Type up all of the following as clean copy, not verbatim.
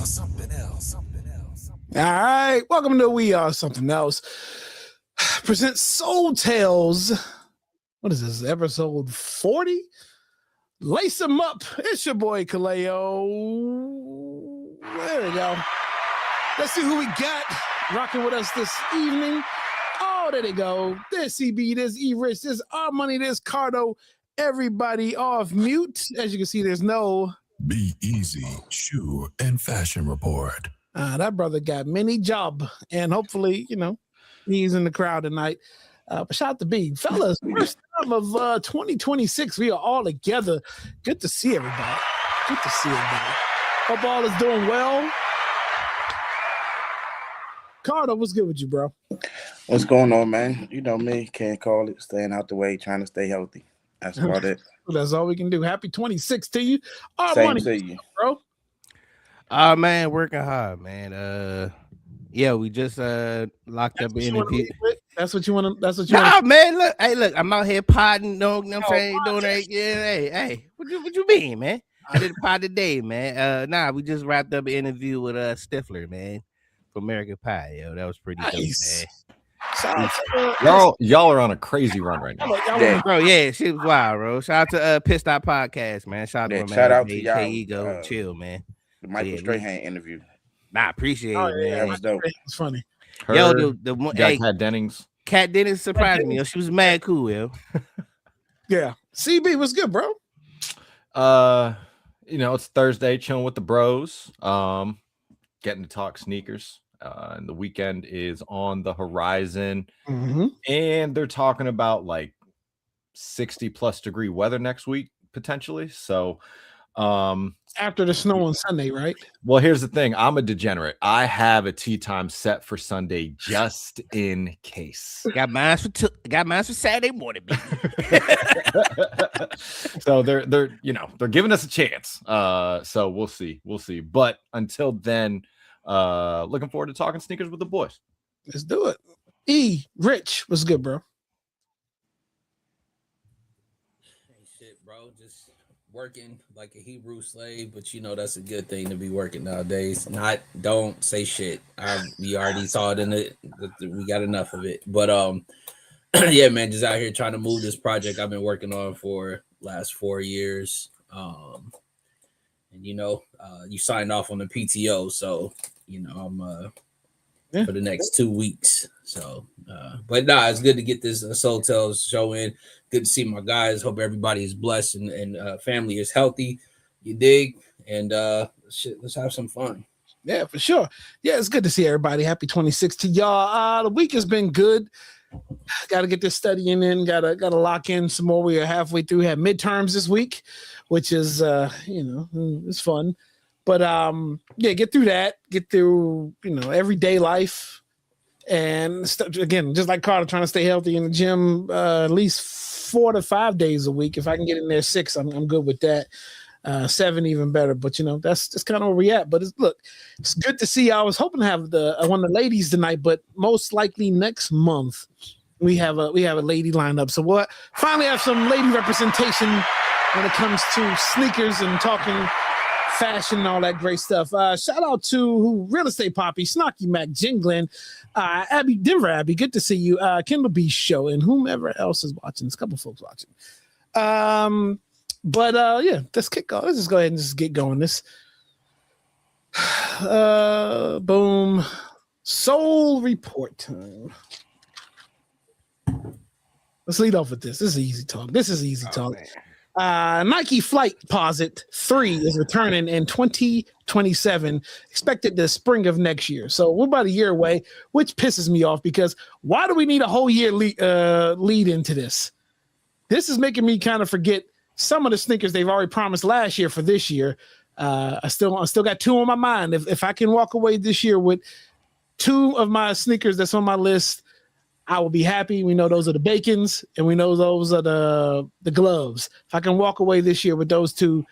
All right, welcome to We Are Something Else. Present Soul Tales. What is this? Episode 40? Lace them up. It's your boy Kaleo. There we go. Let's see who we got rocking with us this evening. Oh, there they go. There's CB, there's E-Rich, there's Our Money, there's Cardo. Everybody off mute. As you can see, there's no Be Easy Shoe and Fashion Report. That brother got many job, and hopefully, he's in the crowd tonight. But shout out to B. Fellas, first time of 2026. We are all together. Good to see everybody. Good to see everybody. Hope all is doing well. Carter, what's good with you, bro? What's going on, man? You know me, can't call it. Staying out the way, trying to stay healthy. That's about it. That's all we can do. Happy 26 to you. Same to you, bro. Man, working hard, man. Yeah, we just locked up an interview. That's what you want to. That's what you. Nah, man. Look, I'm out here potting. You know what I'm saying? Doing that. Yeah, hey. What you mean, man? I did a pot today, man. We just wrapped up an interview with Stifler, man, for American Pie. Yo, that was pretty nice. Dope, man. Y'all are on a crazy run right now. Bro, yeah, shit was wild, bro. Shout out to Pissed Out Podcast, man. Shout out to y'all. Ego, chill, man. The Michael Strahan interview. Nah, appreciate it, man. That was dope. It was funny. Yo, the one, Kat Dennings. Kat Dennings surprised me. Yo, she was mad cool, yo. Yeah, CB was good, bro. It's Thursday, chilling with the bros. Getting to talk sneakers. And the weekend is on the horizon, and they're talking about like 60+ degree weather next week potentially. So, after the snow on Sunday, right? Well, here's the thing. I'm a degenerate. I have a tea time set for Sunday just in case. Got mine for Saturday morning. So they're giving us a chance. So we'll see. But until then, looking forward to talking sneakers with the boys. Let's do it. Rich, what's good, bro? Hey, shit, bro. Just working like a Hebrew slave, but that's a good thing to be working nowadays. Don't say shit. We already saw it in it. We got enough of it. But yeah, man, just out here trying to move this project I've been working on for last 4 years. And you signed off on the PTO, so I'm for the next 2 weeks. So, but it's good to get this Soul Tales show in. Good to see my guys. Hope everybody is blessed and family is healthy. You dig? And let's have some fun. Yeah, for sure. Yeah, it's good to see everybody. Happy 26 to y'all. The week has been good. Got to get this studying in. Got to lock in some more. We are halfway through. We have midterms this week, which is it's fun. But get through that. Get through everyday life, and again, just like Carter, trying to stay healthy in the gym at least 4 to 5 days a week. If I can get in there 6, I'm good with that. 7 even better. But that's kind of where we at. But it's good to see. I was hoping to have one of the ladies tonight, but most likely next month we have a lady lined up. So we'll finally have some lady representation when it comes to sneakers and talking fashion and all that great stuff. Shout out to Real Estate Poppy, Snarky Mac, Jen Glenn, Abby, Denver Abby, good to see you, Kendall B Show, and whomever else is watching. There's a couple folks watching. But let's kick off. Let's just go ahead and just get going. This boom. Soul report time. Let's lead off with this. This is easy talk. Man. Nike Flight Posit 3 is returning in 2027, expected the spring of next year. So we're about a year away, which pisses me off because why do we need a whole year lead into this? This is making me kind of forget some of the sneakers they've already promised last year for this year. I still got 2 on my mind. If I can walk away this year with 2 of my sneakers that's on my list, I will be happy. We know those are the Bacons, and we know those are the gloves. If I can walk away this year with those 2,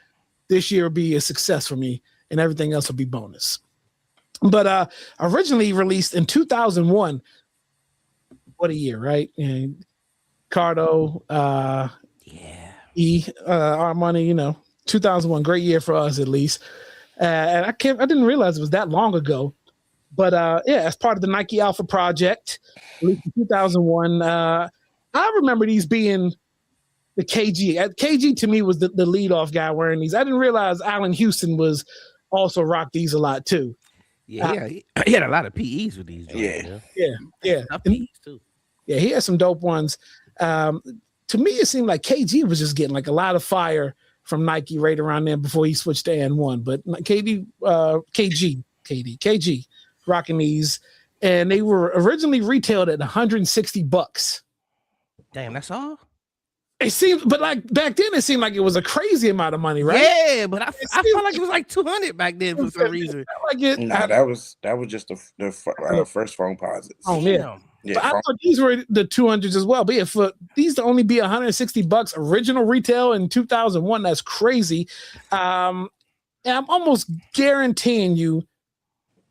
this year will be a success for me, and everything else will be bonus. But originally released in 2001, what a year, right? And Cardo, Our Money, 2001, great year for us at least. And I didn't realize it was that long ago. But yeah, as part of the Nike Alpha project, released in 2001. I remember these being the KG. KG to me was the leadoff guy wearing these. I didn't realize Allen Houston was also rocked these a lot too. Yeah, he had a lot of PEs with these joints. Yeah. PEs too. Yeah, he had some dope ones. To me, it seemed like KG was just getting like a lot of fire from Nike right around there before he switched to N1. But KG rocking these, and they were originally retailed at $160. Damn, that's all. It seemed, but like back then, it seemed like it was a crazy amount of money, right? Yeah, but I felt like it was like 200 back then for some reason. Nah, that was just the first phone posits. Oh yeah. But I thought these were the 200s as well. But yeah, for these to only be $160 original retail in 2001, that's crazy. And I'm almost guaranteeing you,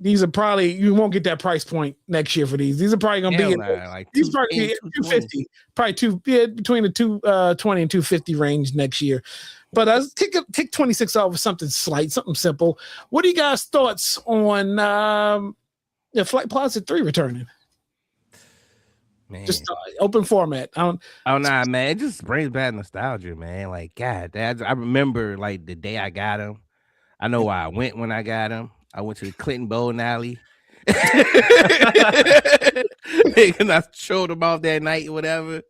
these are probably, you won't get that price point next year for these. These are probably going to be like these probably 250, probably between the 220 and 250 range next year. But take 26 off with something slight, something simple. What are you guys' thoughts on Flight Plaza 3 returning? Man. Just open format. Oh nah, man, it just brings back nostalgia, man. Like, God, I remember like the day I got them. I know where I went when I got them. I went to the Clinton Bowling Alley. And I showed them off that night or whatever.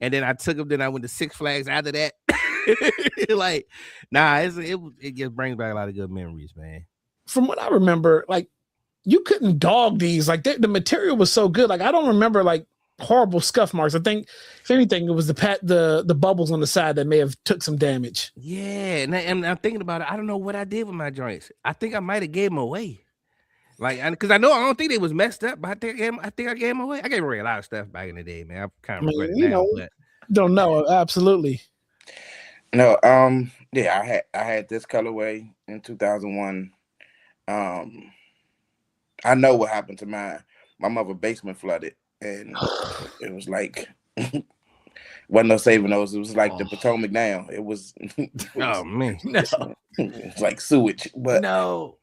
And then I took them. Then I went to Six Flags after that. Like, nah, it just brings back a lot of good memories, man. From what I remember, like you couldn't dog these. Like the material was so good. Like I don't remember like horrible scuff marks. I think if anything, it was the bubbles on the side that may have took some damage. Yeah, and I'm thinking about it. I don't know what I did with my joints. I think I might have gave them away. Like, because I don't think they was messed up, but I think I gave them away. I gave away a lot of stuff back in the day, man. I kind of regret it now. But don't know, absolutely. No, yeah, I had this colorway in 2001. I know what happened to mine. My mother basement flooded, and it was like wasn't no saving those. It was like the Potomac now. It was oh man, no. It's like sewage. But no.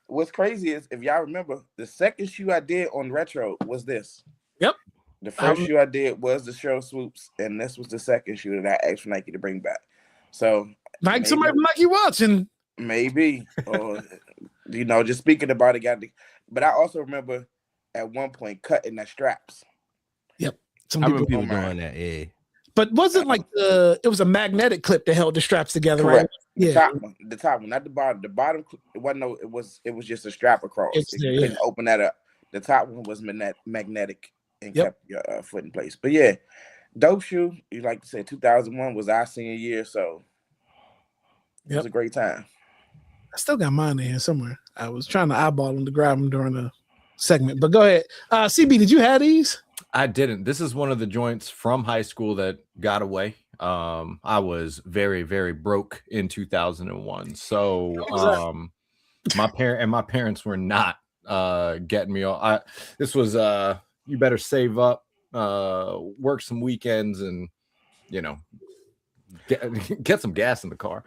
What's crazy is if y'all remember, the second shoe I did on retro was this. Yep. The first shoe I did was the Cheryl Swoops, and this was the second shoe that I asked for Nike to bring back. So like somebody from Nike watching. Maybe. Or just speaking about it, but I also remember at one point cutting the straps. Yep. I remember people doing that, yeah. But wasn't like it was a magnetic clip that held the straps together, correct. Right? The top one, not the bottom. The bottom it was just a strap across. You couldn't open that up. The top one was magnetic and kept your foot in place. But yeah, dope shoe. You like to say 2001 was our senior year, so it was a great time. I still got mine in here somewhere. I was trying to eyeball them to grab them during the segment, but go ahead. CB, did you have these? I didn't. This is one of the joints from high school that got away. I was very, very broke in 2001. So my parents were not getting me all. This was you better save up, work some weekends, and get some gas in the car.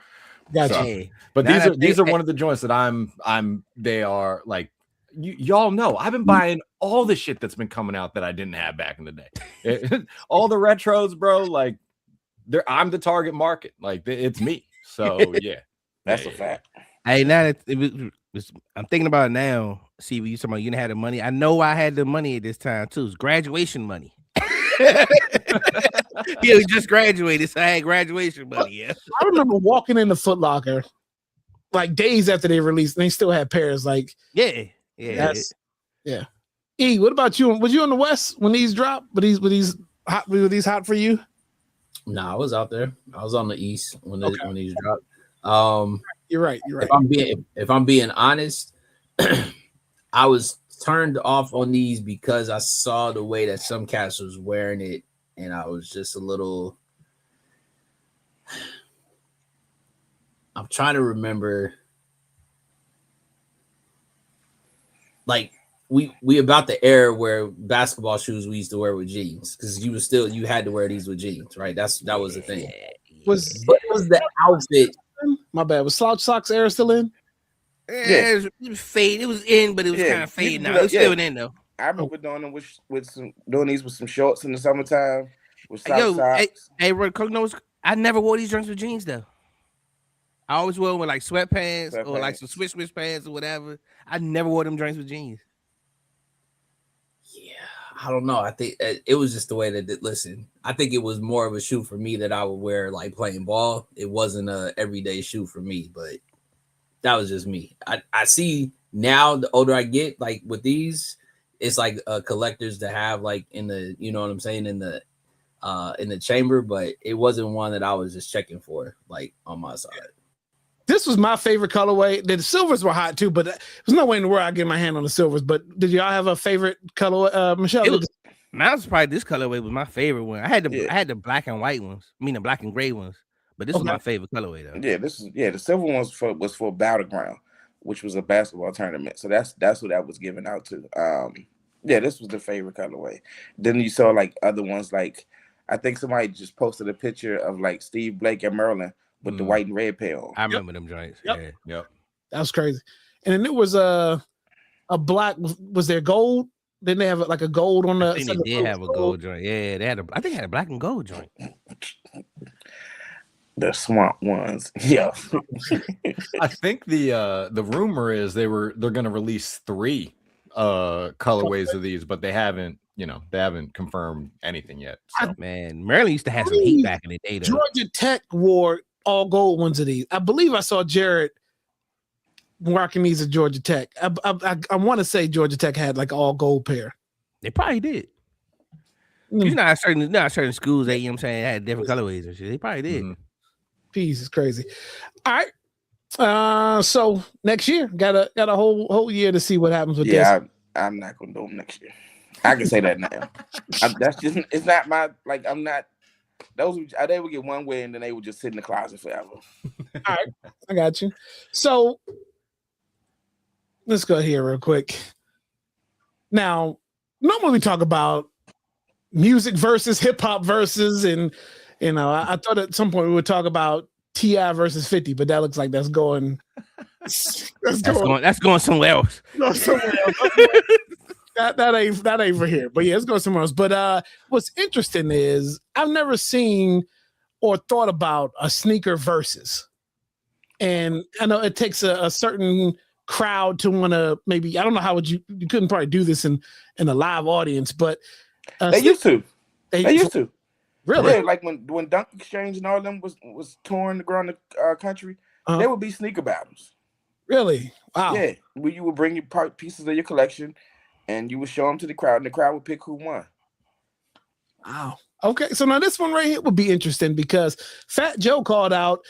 Gotcha. So, but these are one of the joints that they are like y'all know I've been buying all the shit that's been coming out that I didn't have back in the day. All the retros, bro, like I'm the target market. Like it's me. So yeah. That's a fact. Hey, now I'm thinking about it now. See, when you talking about you didn't have the money. I know I had the money at this time too. It's graduation money. Yeah, we just graduated, so I had graduation money. Yeah, I remember walking in the Foot Locker like days after they released, and they still had pairs. Like, yeah. E, what about you? Was you on the West when these dropped? Were these hot for you? Nah, I was out there. I was on the East when these dropped. You're right. If I'm being honest, I was turned off on these because I saw the way that some cats was wearing it, and I was just a little. I'm trying to remember. Like we about the era where basketball shoes we used to wear with jeans, because you had to wear these with jeans, right? That was the thing. Was the outfit? My bad. Was slouch socks era still in? Yeah, it was fade. It was in, but it was kind of fading out. It was still in though. I remember doing them doing these with some shorts in the summertime with soft socks. Hey, Roy Cook knows I never wore these joints with jeans though. I always wore them with like sweatpants or like some switch pants or whatever. I never wore them joints with jeans. Yeah, I don't know. I think it was just the way that. Listen, I think it was more of a shoe for me that I would wear like playing ball. It wasn't a everyday shoe for me, but that was just me. I see now the older I get, like with these, it's like collectors to have like in the, you know what I'm saying, in the chamber, but it wasn't one that I was just checking for like on my side. This was my favorite colorway. The silvers were hot too, but there's no way in the world I get my hand on the silvers. But did y'all have a favorite color, Michelle? Mine was probably this colorway was my favorite one. I had the black and white ones, I mean the black and gray ones, but this was my favorite colorway though. Yeah, the silver one was for Battleground, which was a basketball tournament. So that's what that was given out to. This was the favorite colorway. Then you saw like other ones, like I think somebody just posted a picture of like Steve Blake and Merlin with the white and red pair on. I remember them joints. Yep. Yeah. That was crazy. And then it was a black. Was there gold? Didn't they have like a gold on the? I think they did have a gold joint. Yeah, they had I think they had a black and gold joint. The swamp ones. Yeah. I think the rumor is they're going to release 3 colorways of these, but they haven't confirmed anything yet. So. Man, Maryland used to have some heat back in the day. Though. Georgia Tech wore all gold ones of these. I believe I saw Jared rocking these at Georgia Tech. I want to say Georgia Tech had like all gold pair. They probably did. You know, certain schools that, you know what I'm saying, had different colorways and shit. They probably did. Peace is crazy. All right. So next year, got a whole year to see what happens with this. I'm not gonna do them next year. I can say that now. That's just, it's not my, like, I'm not. Those they would get one way and then they would just sit in the closet forever. All right, I got you. So let's go here real quick. Now, normally we talk about music versus hip hop versus, and I thought at some point we would talk about T.I. versus 50, but that looks like that's going somewhere else. That ain't for here, but yeah, it's going somewhere else. But what's interesting is I've never seen or thought about a sneaker versus, and I know it takes a certain crowd to want to maybe, I don't know how would you couldn't probably do this in a live audience, but they used to. Really? Yeah, like when Dunk Exchange and all them was touring around the country, there would be sneaker battles. Really? Wow. Yeah, where you would bring your pieces of your collection, and you would show them to the crowd, and the crowd would pick who won. Wow. Okay, so now this one right here would be interesting because Fat Joe called out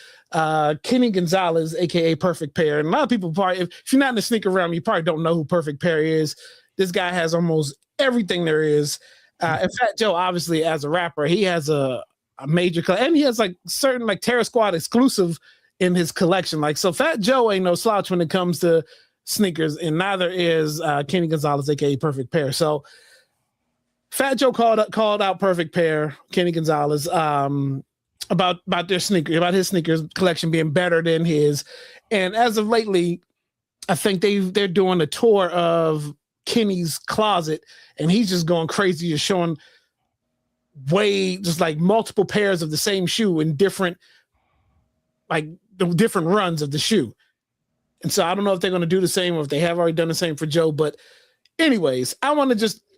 Kenny Gonzalez, aka Perfect Pair, and a lot of people probably, if you're not in the sneaker realm, you probably don't know who Perfect Pair is. This guy has almost everything there is. And Fat Joe, obviously, as a rapper, he has a major and he has like certain like Terror Squad exclusive in his collection. Like, so Fat Joe ain't no slouch when it comes to sneakers, and neither is Kenny Gonzalez, aka Perfect Pair. So Fat Joe called out Perfect Pair, Kenny Gonzalez, about their sneaker, about his sneakers collection being better than his. And as of lately, I think they're doing a tour of Kenny's closet, and he's just going crazy, just showing just like multiple pairs of the same shoe in different, like the different runs of the shoe. And so I don't know if they're going to do the same or if they have already done the same for Joe. But anyways,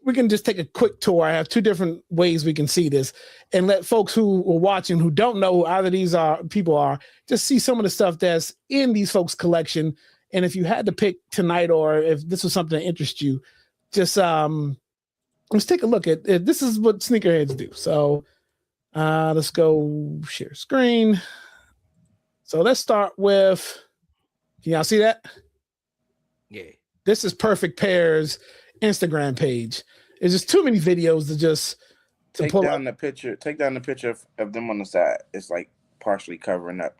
we can just take a quick tour. I have 2 different ways we can see this and let folks who are watching who don't know who either these people are just see some of the stuff that's in these folks' collection. And if you had to pick tonight, or if this was something that interests you, just let's take a look at it. This is what sneakerheads do. So let's go share screen. So let's start with, can y'all see that? Yeah. This is Perfect Pair's Instagram page. There's just too many videos to pull down the picture. Take down the picture of them on the side. It's like partially covering up.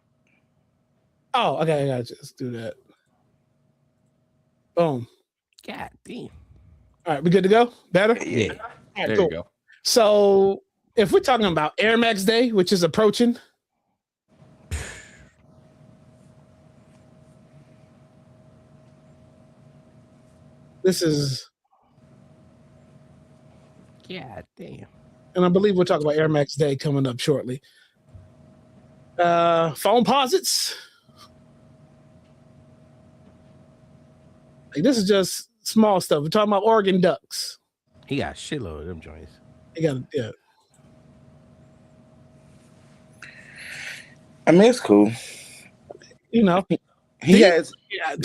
Oh, okay, I gotta just do that. Boom. God damn. All right, we good to go? Better? Yeah. All right, there cool. you go. So if we're talking about Air Max Day, which is approaching, This is. God damn. And I believe we'll talk about Air Max Day coming up shortly. Phone posits. Like, this is just small stuff. We're talking about Oregon Ducks. He got a shitload of them joints. He got, yeah. I mean, it's cool. You know, he has. Yeah.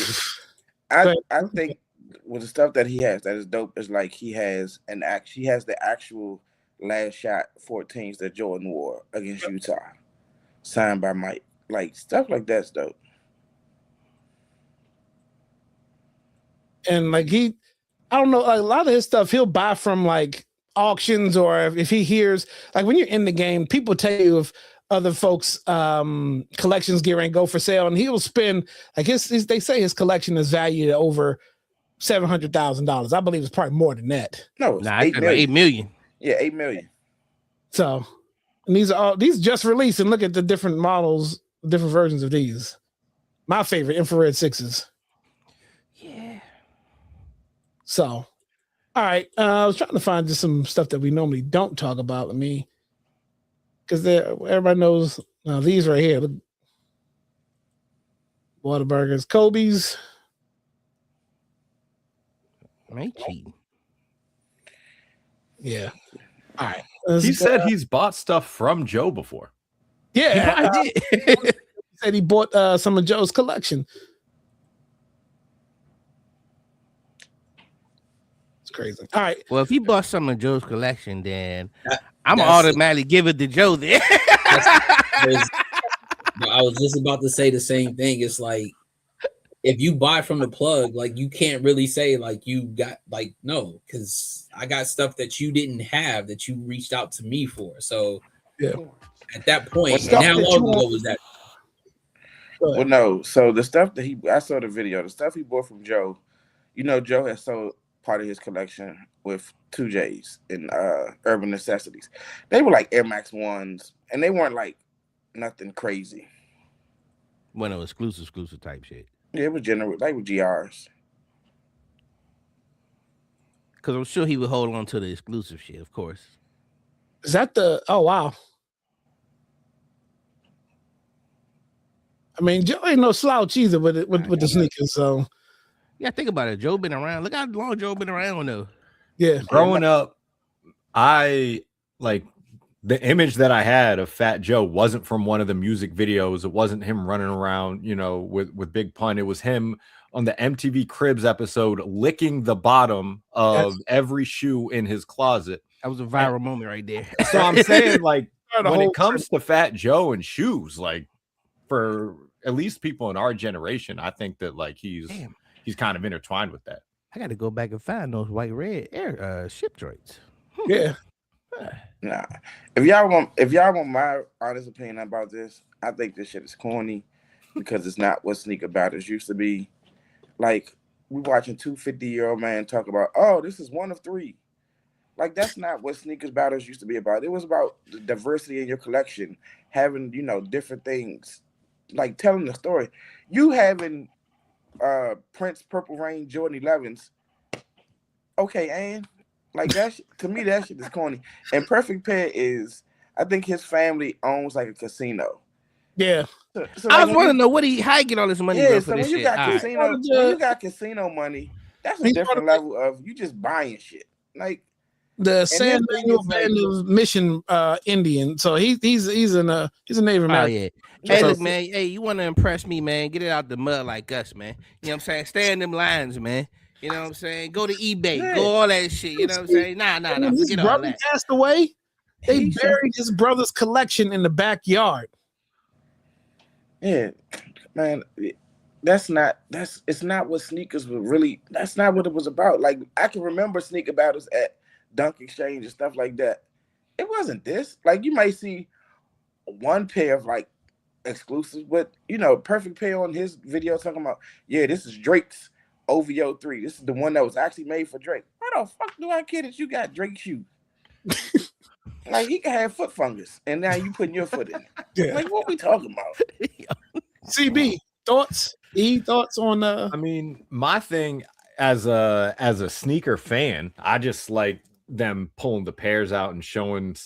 I think with the stuff that he has, that is dope. Is like he has the actual last shot 14s that Jordan wore against Utah, signed by Mike. Like stuff like that's dope. And like I don't know, like a lot of his stuff he'll buy from like auctions, or if he hears, like when you're in the game, people tell you if other folks collections gear and go for sale, and he'll spend like his they say his collection is valued at over $700,000. I believe it's probably more than that. No, it's $8 million. Yeah, $8 million. So, and these just released, and look at the different models, different versions of these. My favorite, infrared 6s. Yeah. So, all right. I was trying to find just some stuff that we normally don't talk about. Let me, because everybody knows these right here. Look, Whataburgers, Kobe's. Cheating. Yeah. All right. He said he's bought stuff from Joe before. Yeah, he did. He said he bought some of Joe's collection. It's crazy. All right. Well, if he bought some of Joe's collection, then I'm automatically give it to Joe then. I was just about to say the same thing. It's like, if you buy from the plug, like you can't really say like you got like no, because I got stuff that you didn't have that you reached out to me for. So yeah, at that point, and how long ago was that? Well, no. So the stuff that I saw the video, the stuff he bought from Joe. You know, Joe has sold part of his collection with 2Js in Urban Necessities. They were like Air Max 1s, and they weren't like nothing crazy. One of exclusive type shit. Yeah, it was general, like with GRs. Because I'm sure he would hold on to the exclusive shit, of course. Is that the? Oh wow. I mean, Joe ain't no slouch either with the sneakers. So yeah, think about it. Joe been around. Look how long Joe been around though. Yeah, growing up, I like the image that I had of Fat Joe wasn't from one of the music videos. It wasn't him running around, with Big Pun. It was him on the MTV Cribs episode licking the bottom of every shoe in his closet. That was a viral moment right there. So I'm saying, like, when it comes to Fat Joe and shoes, like, for at least people in our generation, I think that like he's kind of intertwined with that. I got to go back and find those white red air ship joints. Yeah. Nah. If y'all want my honest opinion about this, I think this shit is corny because it's not what sneaker battles used to be. Like, we watching 250-year-old man talk about, oh, this is one of three. Like, that's not what sneakers battles used to be about. It was about the diversity in your collection, having, different things, like telling the story. You having Prince Purple Rain Jordan 11s, okay, and like that, to me, that shit is corny. And Perfect Pair is, I think his family owns like a casino. Yeah. So I was wondering how he get all this money. Yeah, for so this when shit. you got casino money, that's a different level of you just buying shit. Like the San Manuel Band of Mission Indian. So he's a Native American. Oh yeah. Hey, look, man. Hey, you want to impress me, man? Get it out the mud like us, man. You know what I'm saying? Stay in them lines, man. You know what I'm saying? Go to eBay, go all that shit. You know what I'm saying? Nah. His brother passed away. They buried his brother's collection in the backyard. Yeah, man. It's not what sneakers were really. That's not what it was about. Like, I can remember sneaker battles at Dunk Exchange and stuff like that. It wasn't this. Like, you might see one pair of like exclusives, but Perfect Pair on his video talking about, yeah, this is Drake's OVO 3. This is the one that was actually made for Drake. Why the fuck do I care that you got Drake shoes? Like, he can have foot fungus, and now you putting your foot in it. Yeah. Like, what we talking about? CB, thoughts? Thoughts on I mean, my thing, as a sneaker fan, I just like them pulling the pairs out and showing,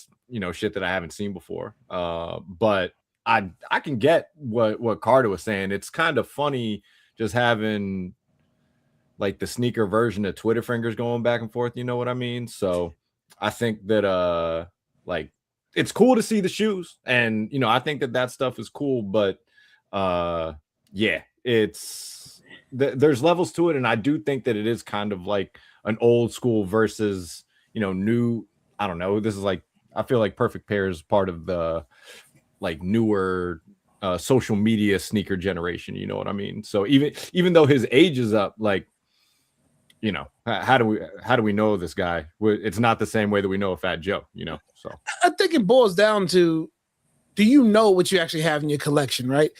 shit that I haven't seen before. But I can get what Carter was saying. It's kind of funny just having like the sneaker version of Twitter fingers going back and forth. You know what I mean? So I think that like it's cool to see the shoes, and I think that stuff is cool. But yeah, there's levels to it, and I do think that it is kind of like an old school versus new. I don't know. This is like, I feel like Perfect Pair is part of the like newer social media sneaker generation. You know what I mean? So even though his age is up, like, how do we know this guy? It's not the same way that we know a Fat Joe. So I think it boils down to, do you know what you actually have in your collection, right?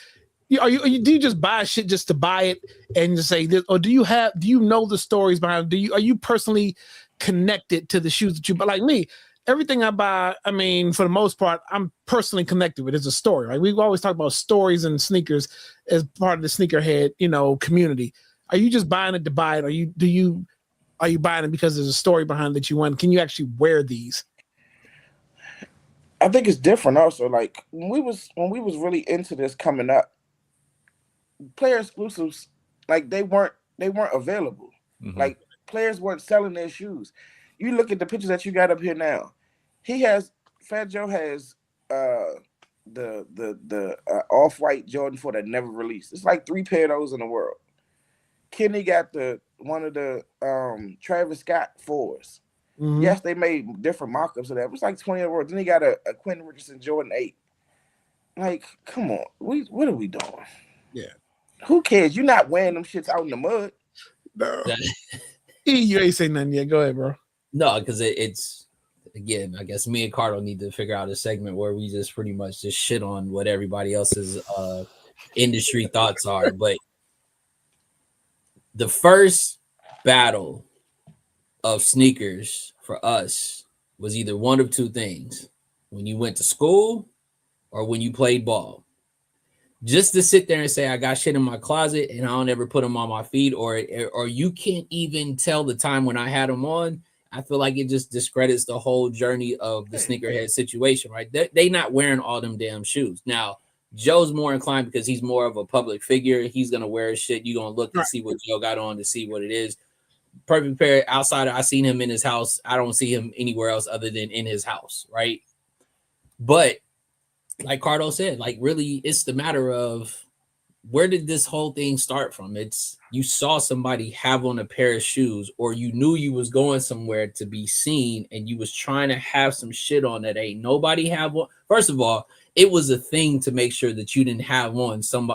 Do you just buy shit just to buy it and just say this, or do you know the stories behind it? Are you personally connected to the shoes that you buy? Like me, everything I buy, I mean, for the most part, I'm personally connected with. It's a story, right? We've always talked about stories and sneakers as part of the sneakerhead, community. Are you just buying it to buy it? Are you buying it because there's a story behind that you want? Can you actually wear these? I think it's different also. Like when we was really into this coming up, player exclusives, like they weren't available. Mm-hmm. Like players weren't selling their shoes. You look at the pictures that you got up here now. Fat Joe has the off-white Jordan 4 that never released. It's like 3 pair of those in the world. Kenny got one of the Travis Scott 4s. Mm-hmm. Yes, they made different mock-ups of that. It was like 20 in the world. Then he got a Quentin Richardson Jordan 8. Like, come on. What are we doing? Yeah. Who cares? You're not wearing them shits out in the mud. No. You ain't saying nothing yet. Go ahead, bro. No, because it's, again, I guess me and Cardo need to figure out a segment where we just pretty much just shit on what everybody else's industry thoughts are. But the first battle of sneakers for us was either one of two things: when you went to school or when you played ball. Just to sit there and say I got shit in my closet and I don't ever put them on my feet, or you can't even tell the time when I had them on, I feel like it just discredits the whole journey of the sneakerhead situation, right? They not wearing all them damn shoes. Now, Joe's more inclined because he's more of a public figure. He's going to wear his shit. You're going to look to see what Joe got on to see what it is. Perfect Pair, outside I seen him in his house. I don't see him anywhere else other than in his house, right? But like Cardo said, like really it's the matter of where did this whole thing start from? It's you saw somebody have on a pair of shoes, or you knew you was going somewhere to be seen and you was trying to have some shit on that ain't nobody have one. First of all, it was a thing to make sure that you didn't have on some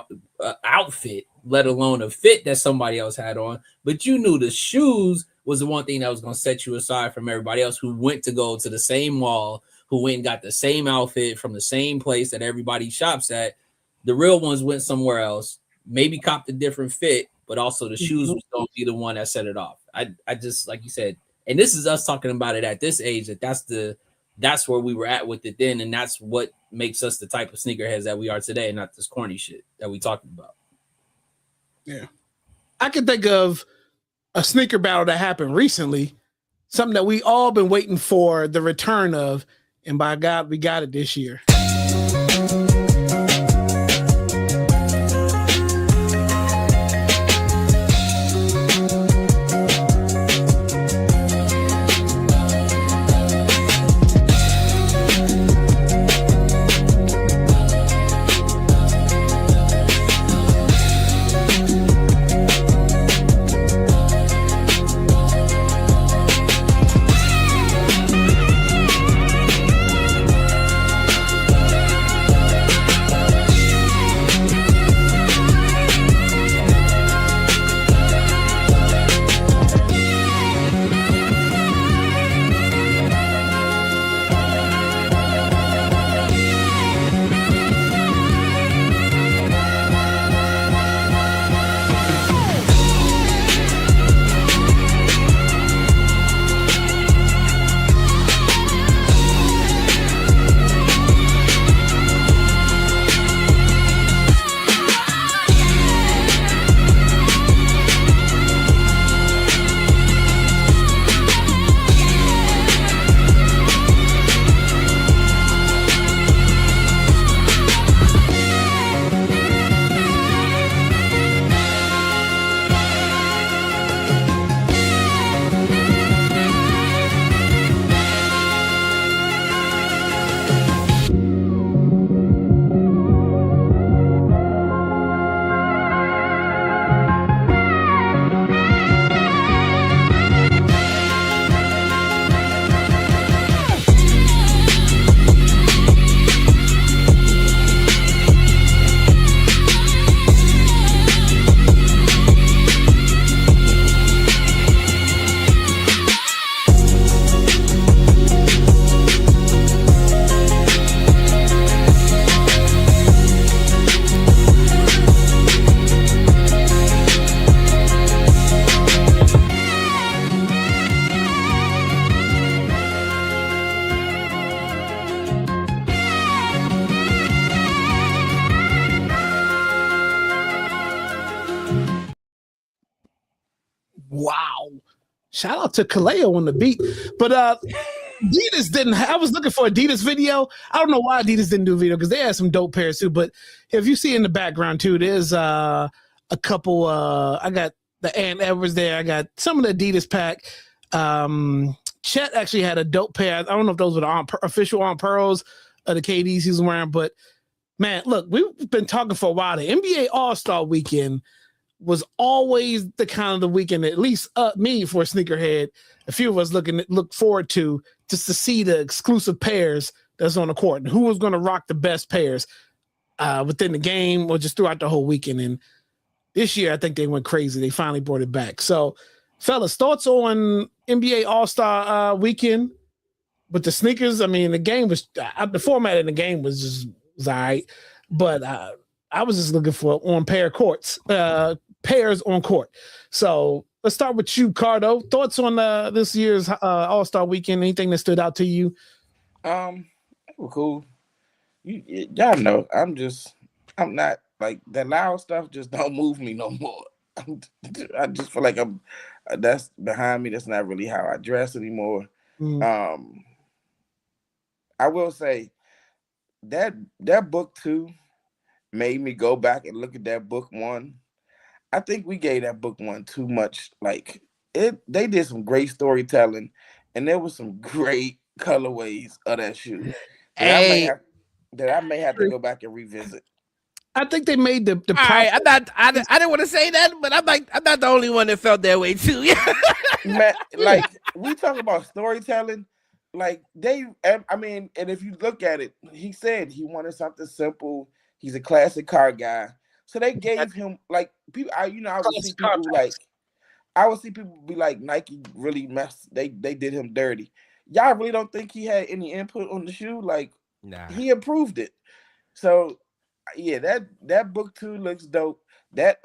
outfit, let alone a fit that somebody else had on. But you knew the shoes was the one thing that was going to set you aside from everybody else who went to go to the same mall, who went and got the same outfit from the same place that everybody shops at. The real ones went somewhere else, maybe copped a different fit, but also the shoes was going to be the one that set it off. I just, like you said, and this is us talking about it at this age, that's where we were at with it then, and that's what makes us the type of sneakerheads that we are today, and not this corny shit that we talking about. Yeah. I can think of a sneaker battle that happened recently, something that we all been waiting for the return of, and by God, we got it this year. Wow. Shout out to Kaleo on the beat. But Adidas didn't I was looking for Adidas video. I don't know why Adidas didn't do a video because they had some dope pairs too. But if you see in the background too, there's a couple I got the Ant Edwards there. I got some of the Adidas pack. Chet actually had a dope pair. I don't know if those were the official on pearls of the KDs he was wearing, but man, look, we've been talking for a while. The NBA All-Star Weekend was always the kind of the weekend, at least me for a sneakerhead, a few of us look forward to, just to see the exclusive pairs that's on the court and who was going to rock the best pairs within the game or just throughout the whole weekend. And this year, I think they went crazy. They finally brought it back. So, fellas, thoughts on NBA All-Star Weekend with the sneakers? I mean, the game was the format in the game was all right, but I was just looking for pairs on court. So let's start with you, Cardo. Thoughts on this year's All-Star Weekend? Anything that stood out to you? They were cool. Y'all know I'm not like that loud stuff. Just don't move me no more. I just feel like that's behind me. That's not really how I dress anymore. Mm. I will say that book 2 made me go back and look at that book 1. I think we gave that book 1 too much. Like they did some great storytelling, and there was some great colorways of that shoe that I may have to go back and revisit. I think they made the right, I didn't want to say that, but I'm not the only one that felt that way too. Man, like we talk about storytelling, like and if you look at it, he said he wanted something simple. He's a classic car guy, so they gave him like people. I would see people be like, Nike really messed. They did him dirty. Y'all really don't think he had any input on the shoe? Like, nah. He improved it. So yeah, that book 2 looks dope. That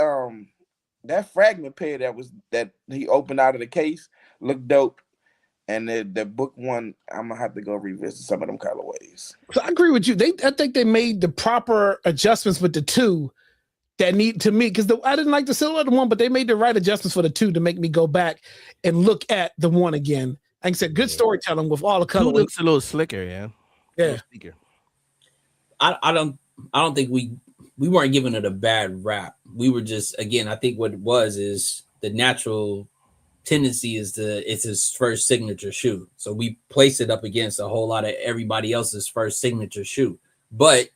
fragment pair that he opened out of the case looked dope. And the book 1, I'm gonna have to go revisit some of them colorways. So I agree with you. I think they made the proper adjustments with the 2 that need to me, because I didn't like the silhouette of 1, but they made the right adjustments for the 2 to make me go back and look at the 1 again. Like I said, good storytelling with all the colorways. 2 looks a little slicker, yeah. I don't think we weren't giving it a bad rap. We were just, again, I think what it was is the natural tendency is it's his first signature shoe. So we place it up against a whole lot of everybody else's first signature shoe. But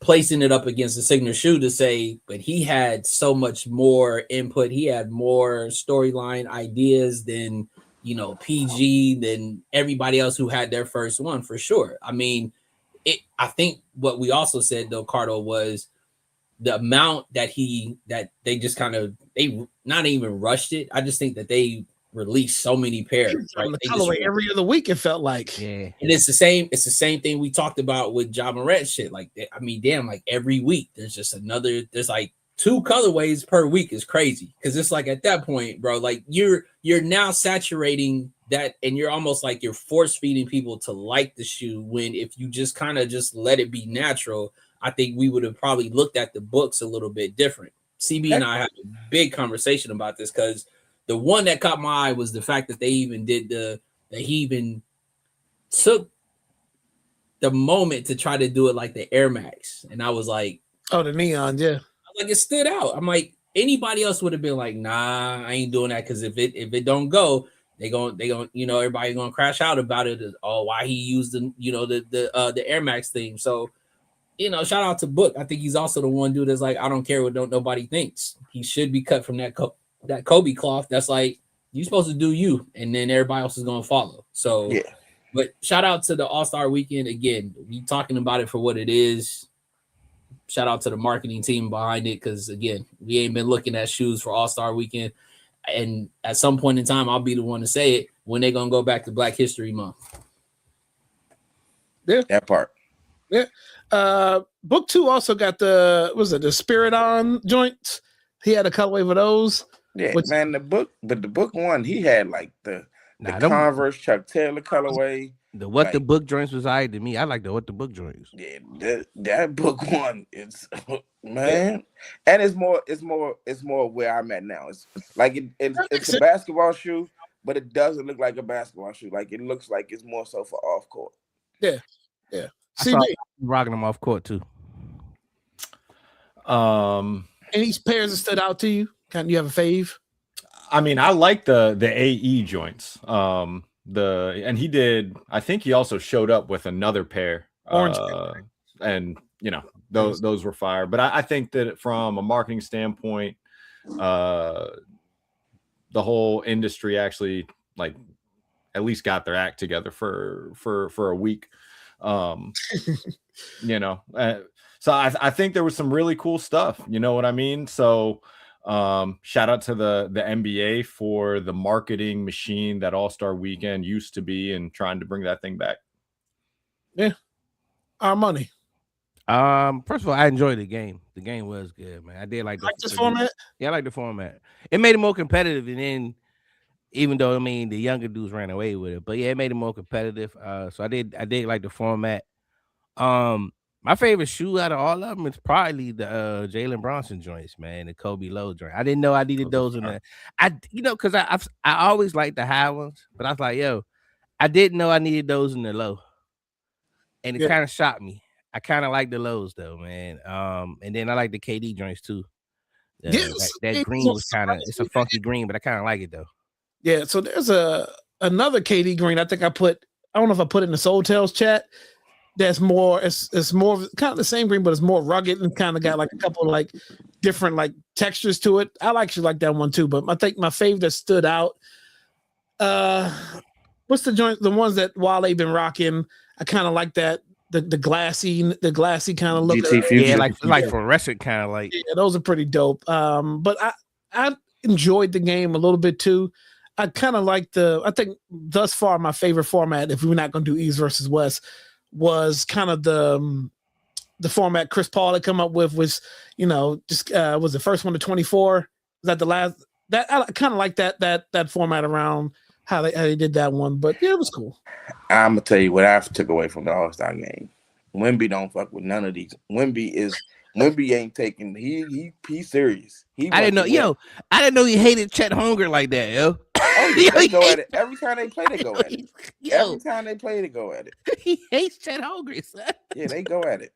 placing it up against the signature shoe to say, but he had so much more input. He had more storyline ideas than, PG, than everybody else who had their first one, for sure. I mean, I think what we also said though, Cardo, was the amount that they just they not even rushed it. I just think that they released so many pairs. Right? Every other week it felt like. Yeah. And it's the same thing we talked about with Ja Morant shit. Like, I mean, damn, like every week there's like 2 colorways per week is crazy. Cause it's like at that point, bro, like you're now saturating that, and you're almost like you're force feeding people to like the shoe, when if you just kind of just let it be natural, I think we would have probably looked at the books a little bit different. CB and I had a big conversation about this, because the one that caught my eye was the fact that they even did that he even took the moment to try to do it like the Air Max. And I was like, oh, the neon, yeah. Like it stood out. I'm like, anybody else would have been like, nah, I ain't doing that, because if it don't go, they gonna everybody gonna crash out about it. Oh, why he used the Air Max thing. So, shout out to Book. I think he's also the one dude that's like, I don't care what nobody thinks. He should be cut from that Kobe cloth. That's like, you supposed to do you, and then everybody else is gonna follow. So yeah. But shout out to the All-Star Weekend again. We talking about it for what it is. Shout out to the marketing team behind it, because again, we ain't been looking at shoes for All-Star Weekend. And at some point in time, I'll be the one to say it, when they're gonna go back to Black History Month. Yeah, that part. Yeah. Book 2 also got the Spirit On joints. He had a colorway for those. Yeah, man. The book 1, he had like the Converse Chuck Taylor colorway. The What the Book joints was alright to me. I like the What the Book joints. Yeah, that book one is man, and it's more where I'm at now. It's like it's a basketball shoe, but it doesn't look like a basketball shoe. Like it looks like it's more so for off court. Yeah. I saw rocking them off court too. Any pairs that stood out to you? Can you have a fave? I mean, I like the AE joints. And he did. I think he also showed up with another pair. Orange. And those were fire. But I think that from a marketing standpoint, the whole industry actually like at least got their act together for a week. So I think there was some really cool stuff. You know what I mean? So shout out to the NBA for the marketing machine that All-Star Weekend used to be and trying to bring that thing back. Yeah. Our money. First of all, I enjoyed the game. The game was good, man. I did like this format. Yeah, I like the format. It made it more competitive, and then even though the younger dudes ran away with it, but yeah, it made it more competitive. So I did like the format. My favorite shoe out of all of them is probably the Jalen Bronson joints, man, the Kobe Low joint. I didn't know I needed those in because I always liked the high ones, but I was like, I didn't know I needed those in the low, and it kind of shocked me. I kind of like the lows though, man. And then I like the KD joints too. That green was it's a funky green, but I kind of like it though. Yeah, so there's another KD green. I think I don't know if I put it in the Soul Tales chat. That's more, it's more kind of the same green, but it's more rugged and kind of got like a couple like different like textures to it. I actually like that one too, but I think my favorite that stood out. What's the joint? The ones that Wale been rocking. I kind of like that. The glassy kind of look. Yeah, like fluorescent kind of like. Yeah, those are pretty dope. But I enjoyed the game a little bit too. I kind of like I think thus far my favorite format, if we're not going to do East versus West, was kind of the format Chris Paul had come up with was, was the first one to 24. Was that the last? That I kind of like that format around how they did that one, but yeah, it was cool. I'm gonna tell you what I took away from the All-Star game. Wemby don't fuck with none of these. Wemby ain't taking. He's serious. I didn't know. I didn't know he hated Chet Holmgren like that, yo. Oh, yeah, they go at it every time they play. They go at it. Every time they play, they go at it. He hates Chet Holmgren, son. Yeah, they go at it.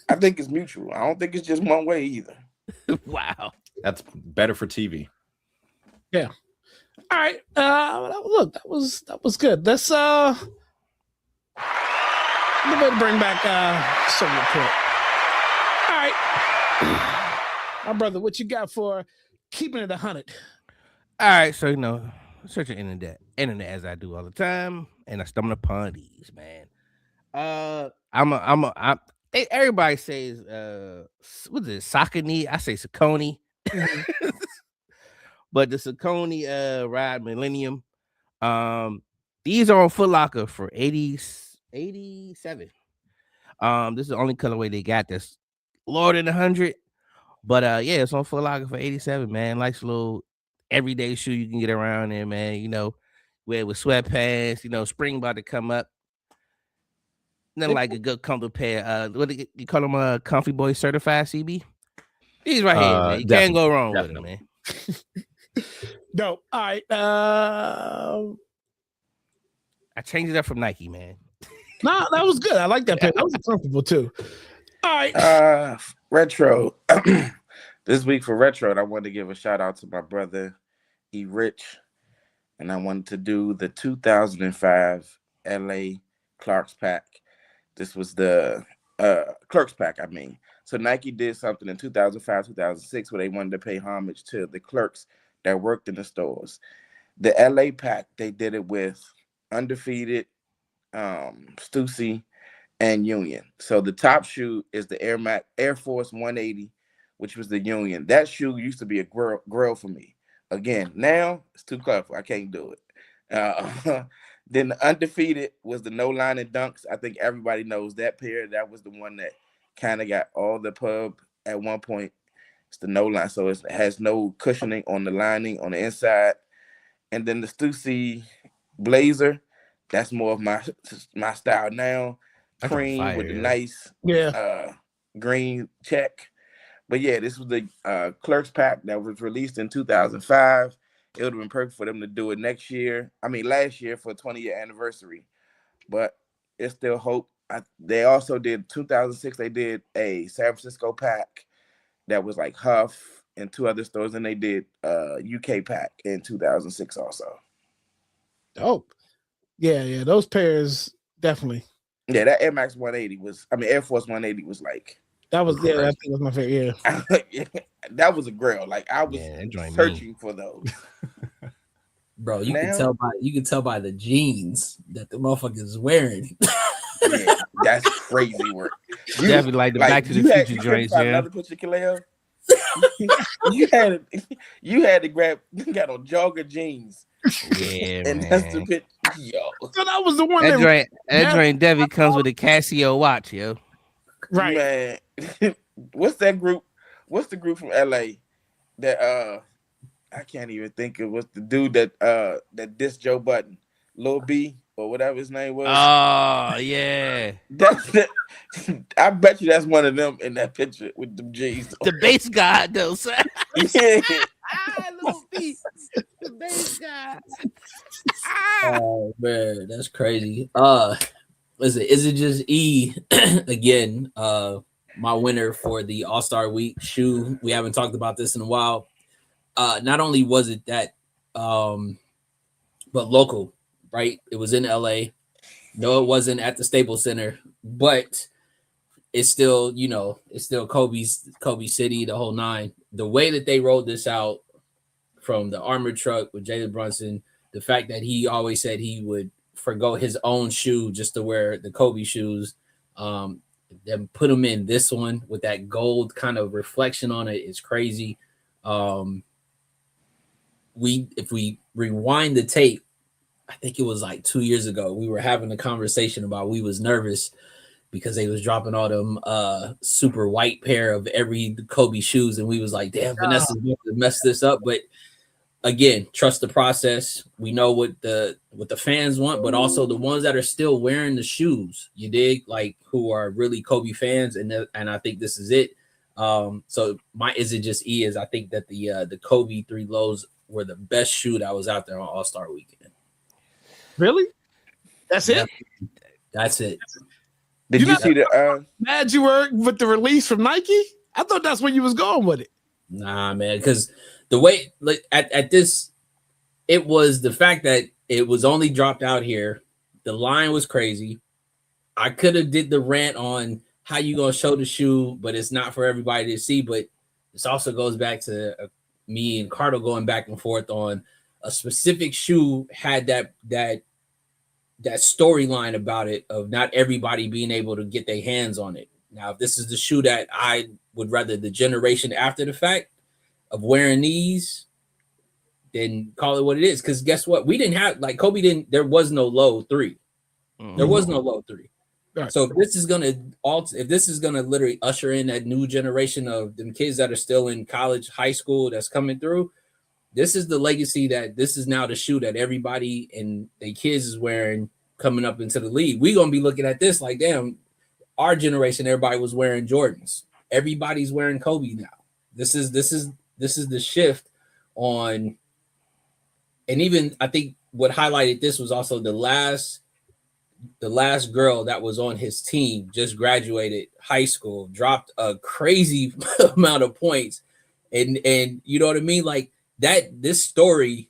I think it's mutual. I don't think it's just one way either. Wow, that's better for TV. Yeah. All right. Look, that was good. Let's better bring back some report. All right, my brother, what you got for keeping it 100? All right, so searching internet as I do all the time, and I stumbled upon these, man. Everybody says what is it, Saucony? I say Saucony. But the Saucony Ride Millennium, these are on Foot Locker for $87. This is the only colorway they got that's lower than 100. But it's on Foot Locker for $87, man. Nice little everyday shoe you can get around in, man. Wear with sweatpants. Spring about to come up. Nothing like a good comfortable pair. What do you call them? Comfy Boy Certified CB. These right here, man. You can't go wrong with them, man. Dope. All right. I changed it up from Nike, man. Nah, that was good. I like that pair. That was comfortable too. All right. Retro. This week for Retro, I wanted to give a shout out to my brother E. Rich, and I wanted to do the 2005 LA Clarks pack. This was the Clerks pack, I mean. So Nike did something in 2005, 2006 where they wanted to pay homage to the clerks that worked in the stores. The LA pack, they did it with Undefeated, Stussy, and Union. So the top shoe is the Air Force 180, which was the Union. That shoe used to be a grill for me. Again, now it's too colorful. I can't do it. Then the Undefeated was the No Line and Dunks. I think everybody knows that pair. That was the one that kind of got all the pub at one point. It's the No Line, so it has no cushioning on the lining on the inside. And then the Stussy Blazer, That's more of my style now. That's on Cream fire, with the yeah. nice green check. But yeah, this was the Clerks pack that was released in 2005. It would have been perfect for them to do it last year for a 20-year anniversary. But it's still hope. They also did 2006. They did a San Francisco pack that was like Huff and 2 other stores, and they did UK pack in 2006 also. Dope. Yeah, those pairs definitely. Yeah, that Air Max 180 Air Force 180 was like. That was I think it was my favorite. Yeah, that was a grail. Like I was searching for those. Bro, you can tell by the jeans that the motherfucker is wearing. Yeah, that's crazy work. Definitely like the Back to the Future joints. Yeah. Another picture, Kaleo. you had to got on jogger jeans. Yeah, and man. That's the picture. Yo. So that was the one that joint Debbie comes with a Casio watch, yo. Right, man. What's that group? What's the group from LA that I can't even think of what's the dude that dissed Joe Budden, Lil B or whatever his name was. Oh yeah, I bet you that's one of them in that picture with the G's. The bass guy though, son. Yeah. Lil B, the bass guy. Oh man, that's crazy. Listen, is it just E again? My winner for the All-Star Week shoe. We haven't talked about this in a while. Not only was it that, but local, right? It was in LA. No, it wasn't at the Staples Center, but it's still, it's still Kobe City, the whole nine. The way that they rolled this out from the armored truck with Jalen Brunson, the fact that he always said he would forgo his own shoe just to wear the Kobe shoes. Then put them in this one with that gold kind of reflection on it is crazy. If we rewind the tape, I think it was like 2 years ago, we were having a conversation about we was nervous because they was dropping all them super white pair of every Kobe shoes, and we was like, damn, Vanessa's going to mess this up. But again, trust the process. We know what the fans want, but also the ones that are still wearing the shoes, you dig, like who are really Kobe fans, and I think this is it. So my is it just E is I think that the Kobe 3 lows were the best shoe that was out there on All-Star Weekend. Really? That's it? That's it. Did you see the mad you were with the release from Nike? I thought that's where you was going with it. Nah, man, because the way like at this, it was the fact that it was only dropped out here. The line was crazy. I could have did the rant on how you gonna show the shoe, but it's not for everybody to see. But this also goes back to me and Cardo going back and forth on a specific shoe had that storyline about it of not everybody being able to get their hands on it. Now, if this is the shoe that I would rather the generation after the fact of wearing these, then call it what it is. Because guess what? We didn't have like Kobe didn't. There was no low 3. There was no low 3. Right. So if this is gonna literally usher in that new generation of them kids that are still in college, high school, that's coming through, this is the legacy that this is now the shoe that everybody and their kids is wearing coming up into the league. We're gonna be looking at this like, damn, our generation, everybody was wearing Jordans. Everybody's wearing Kobe now. This is the shift on, and even I think what highlighted this was also the last girl that was on his team just graduated high school, dropped a crazy amount of points, and you know what I mean, like that. This story,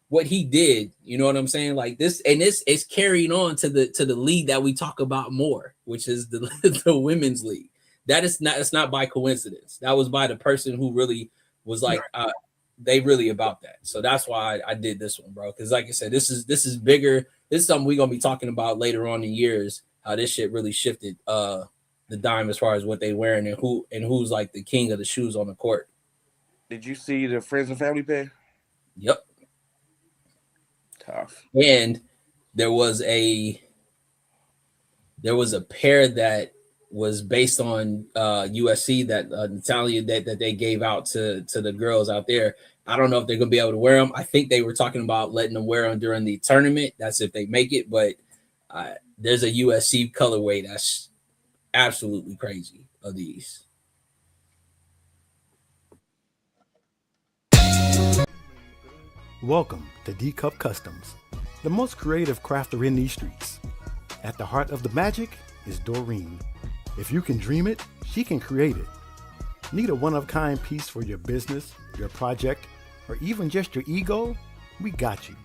what he did, you know what I'm saying, like this, and this is carrying on to the league that we talk about more, which is the women's league. It's not by coincidence. That was by the person who really was like, they really about that. So that's why I did this one, bro. Because like I said, this is bigger. This is something we're gonna be talking about later on in years. How this shit really shifted the dime as far as what they wearing and who's like the king of the shoes on the court. Did you see the friends and family pair? Yep. Tough. And there was a pair that was based on USC, that Italian that they gave out to the girls out there. I don't know if they're gonna be able to wear them. I think they were talking about letting them wear them during the tournament. That's if they make it, but there's a USC colorway that's absolutely crazy of these. Welcome to D-Cup Customs, the most creative crafter in these streets. At the heart of the magic is Doreen. If you can dream it, she can create it. Need a one-of-a-kind piece for your business, your project, or even just your ego? We got you.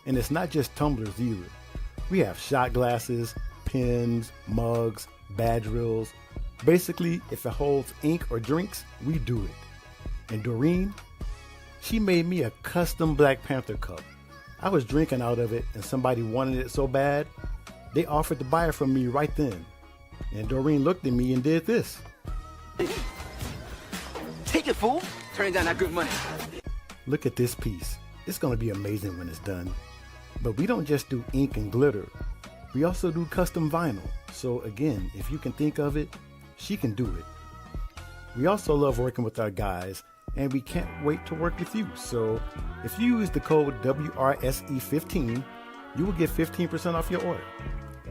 And it's not just tumblers either. We have shot glasses, pens, mugs, badge reels. Basically, if it holds ink or drinks, we do it. And Doreen, she made me a custom Black Panther cup. I was drinking out of it and somebody wanted it so bad, they offered to buy it from me right then. And Doreen looked at me and did this. Take it, fool. Turn down that good money. Look at this piece. It's gonna be amazing when it's done. But we don't just do ink and glitter. We also do custom vinyl. So again, if you can think of it, she can do it. We also love working with our guys, and we can't wait to work with you. So if you use the code WRSE15, you will get 15% off your order.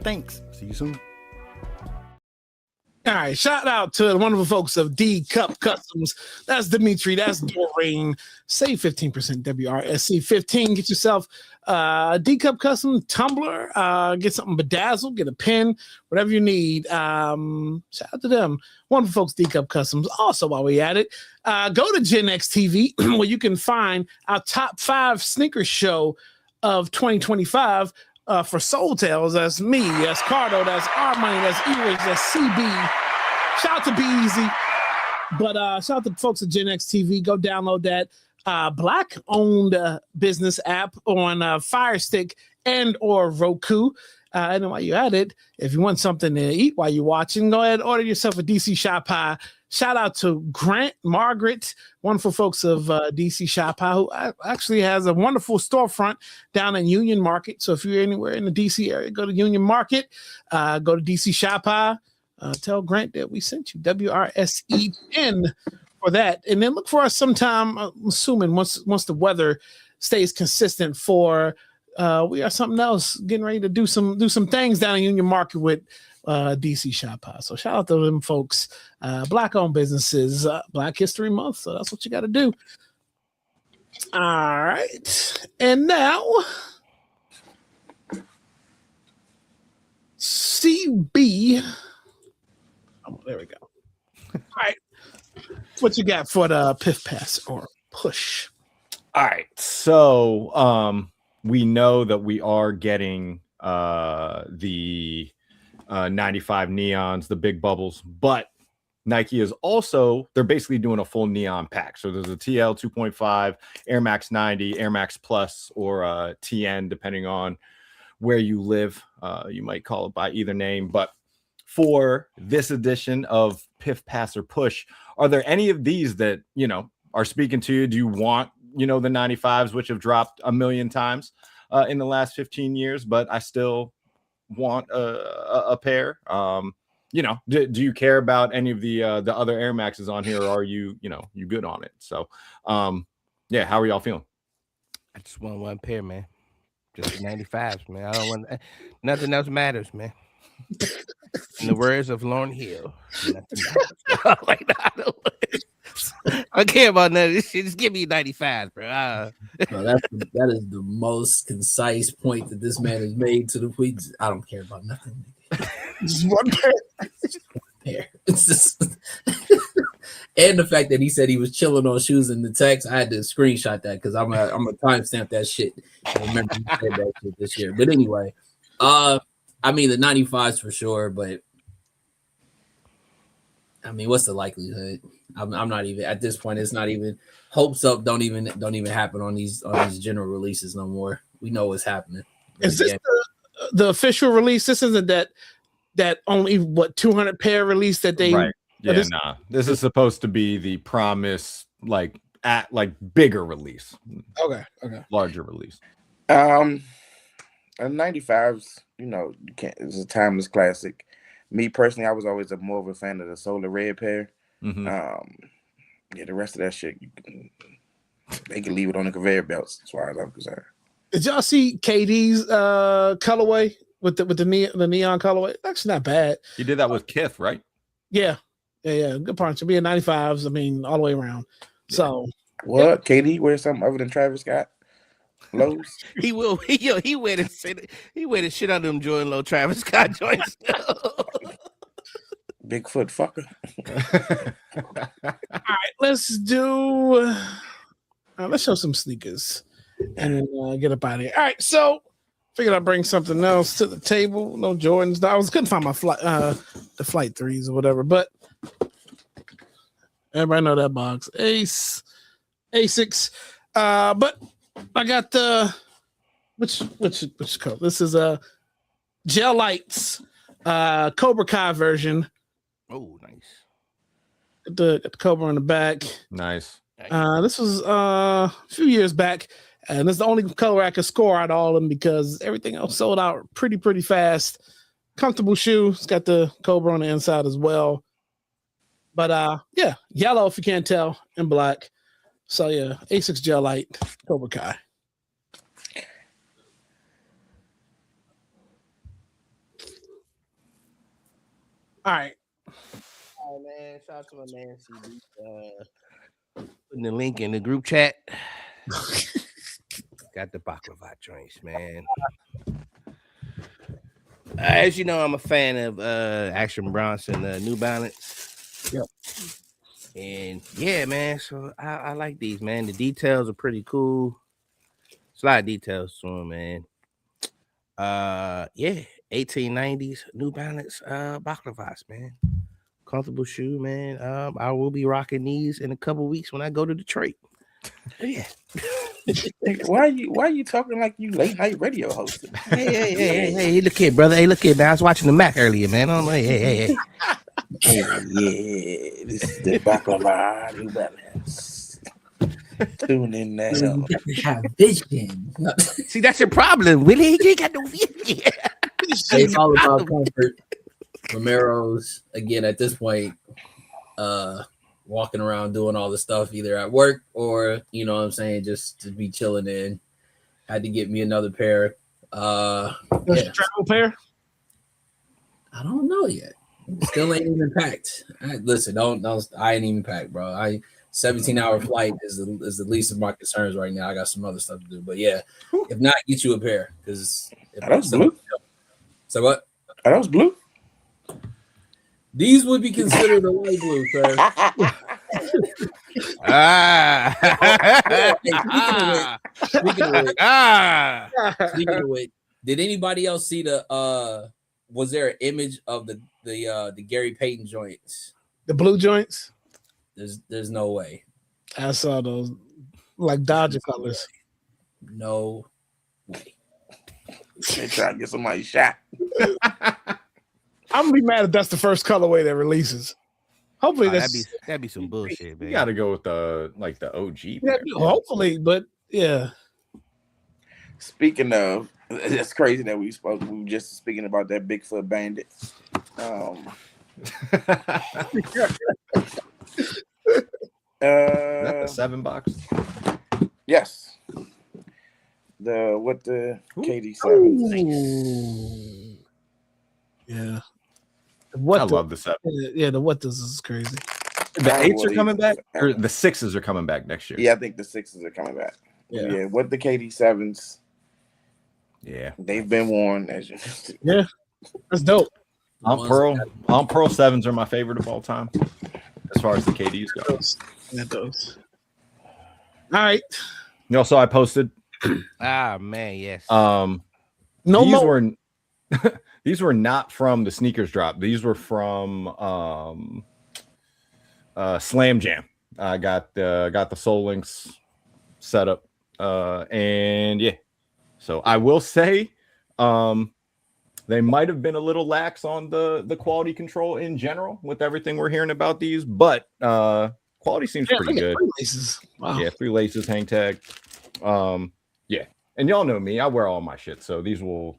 Thanks. See you soon. All right, shout out to the wonderful folks of D-Cup Customs. That's Dimitri, that's Doreen. Save 15%, WRSE15. Get yourself D-Cup Custom tumbler, get something bedazzled, get a pen, whatever you need. Shout out to them. Wonderful folks, D-Cup Customs. Also, while we at it, go to Gen X TV where you can find our top 5 sneaker show of 2025. For Soul Tales, that's me, that's Cardo, that's R Money, that's Earwigs, that's CB. Shout out to Be Easy. But shout out to the folks at Gen X TV. Go download that Black-owned business app on Fire Stick and or Roku. And then while you're at it, if you want something to eat while you're watching, go ahead and order yourself a DC Shop Pie. Shout out to Grant, Margaret, wonderful folks of DC Shop Pie, who actually has a wonderful storefront down in Union Market. So if you're anywhere in the DC area, go to Union Market, go to DC Shop Pie, tell Grant that we sent you WRSE10 for that. And then look for us sometime, I'm assuming once the weather stays consistent for we are something else, getting ready to do some things down in Union Market with DC Shop House. So shout out to them folks. Black-owned businesses, Black History Month. So that's what you got to do. All right. And now, CB. Oh, there we go. All right. What you got for the Piff Pass or Push? All right. So we know that we are getting the 95 neons, the big bubbles, but Nike is also, they're basically doing a full neon pack. So there's a TL 2.5, Air Max 90, Air Max Plus, or TN, depending on where you live. You might call it by either name. But for this edition of Piff, Pass, or Push, are there any of these that, you know, are speaking to you? Do you want, you know, the 95s, which have dropped a million times in the last 15 years, but I still want a pair? You know, do you care about any of the other Air Maxes on here, or are you good on it? So yeah, how are y'all feeling? I just want one pair, man. Just the 95s, man. I don't want nothing else matters, man. In the words of Lauryn Hill, nothing matters. Like, I don't care about none of this shit. Just give me 95, bro. That is the most concise point that this man has made to the tweets. I don't care about nothing. Just one pair. Pair. It's just and the fact that he said he was chilling on shoes in the text, I had to screenshot that because I'm gonna timestamp that shit. I remember he said that shit this year. But anyway, I mean the 95s for sure, but I mean, what's the likelihood? I'm not even at this point. It's not even hopes up. Don't even happen on these general releases no more. We know what's happening. Is this the official release? This isn't that only 200 pair release that they right? Yeah, nah. This is supposed to be the promise, like bigger release. Okay, larger release. 95s, you know, you can't. It's a timeless classic. Me personally, I was always more of a fan of the solar red pair. Mm-hmm. Yeah, the rest of that shit, they can leave it on the conveyor belts as far as I'm concerned. Did y'all see KD's colorway with the neon colorway? That's not bad. You did that with Kith, right? Yeah. Good parts. Should be in 95s. I mean, all the way around. Yeah. So what? Yeah. KD wear something other than Travis Scott? Lowe's? He will. He wear the shit out of them Jordan Low Travis Scott joints. Bigfoot fucker. All right, let's show some sneakers and then get up out of here. All right, so figured I'd bring something else to the table. No Jordans. I couldn't find my the flight 3s or whatever, but everybody know that box. Asics. But I got the which color? This is Gel Lights Cobra Kai version. Oh, nice. Got the Cobra on the back. Nice. This was a few years back, and this is the only color I could score out of all of them because everything else sold out pretty fast. Comfortable shoe. It's got the Cobra on the inside as well. But yeah, yellow if you can't tell, and black. So yeah, Asics Gel Light Cobra Kai. All right. All right, man. Shout out to my man CB. Putting the link in the group chat. Got the baklava joints, man. As you know, I'm a fan of Action Bronson New Balance. Yep. And yeah, man. So I like these, man. The details are pretty cool. There's a lot of details to them, man. Yeah, 1890s New Balance baklavas, man. Comfortable shoe, man. I will be rocking these in a couple weeks when I go to Detroit. Yeah. Why are you talking like you late night radio hosting? Hey, look here, brother. Hey, look here, man. I was watching the Mac earlier, man. I'm like, hey. Yeah, this is the baklava New Balance. Tune in now. You have vision. See, that's your problem, Willie. You ain't got no vision. It's all about comfort. Romero's again at this point, walking around doing all the stuff either at work or you know what I'm saying, just to be chilling in. Had to get me another pair. Travel pair? I don't know yet. Still ain't even packed. Listen, don't I ain't even packed, bro. 17-hour flight is the least of my concerns right now. I got some other stuff to do, but yeah, if not, get you a pair because that was blue. So what? That was blue. These would be considered a light blue, sir. Speaking of which, did anybody else see the was there an image of the Gary Payton joints? The blue joints? There's no way. I saw those like Dodger colors. No way. They try to get somebody shot. I'm gonna be mad if that's the first colorway that releases. Hopefully that'd be some bullshit, man. You gotta go with the OG. Yeah, hopefully, but yeah. Speaking of, it's crazy that we were just speaking about that Bigfoot bandit. Is that the 7 box? Yes. The KD7. Yeah. I love the 7. Yeah, the what does is crazy. The 8s are coming back, or the 6s are coming back next year. Yeah, I think the 6s are coming back. Yeah, what the KD7s. Yeah, they've been worn. Yeah, that's dope. On Pearl 7s are my favorite of all time, as far as the KDs go. Yeah, those. All right. You know, so I posted. Man, yes. These were not from the sneakers drop. These were from Slam Jam. I got the Soul Links set up, and yeah. So I will say, they might have been a little lax on the quality control in general with everything we're hearing about these, but quality seems pretty good. 3 laces. Wow. Yeah, 3 laces, hang tag. Yeah, and y'all know me. I wear all my shit, so these will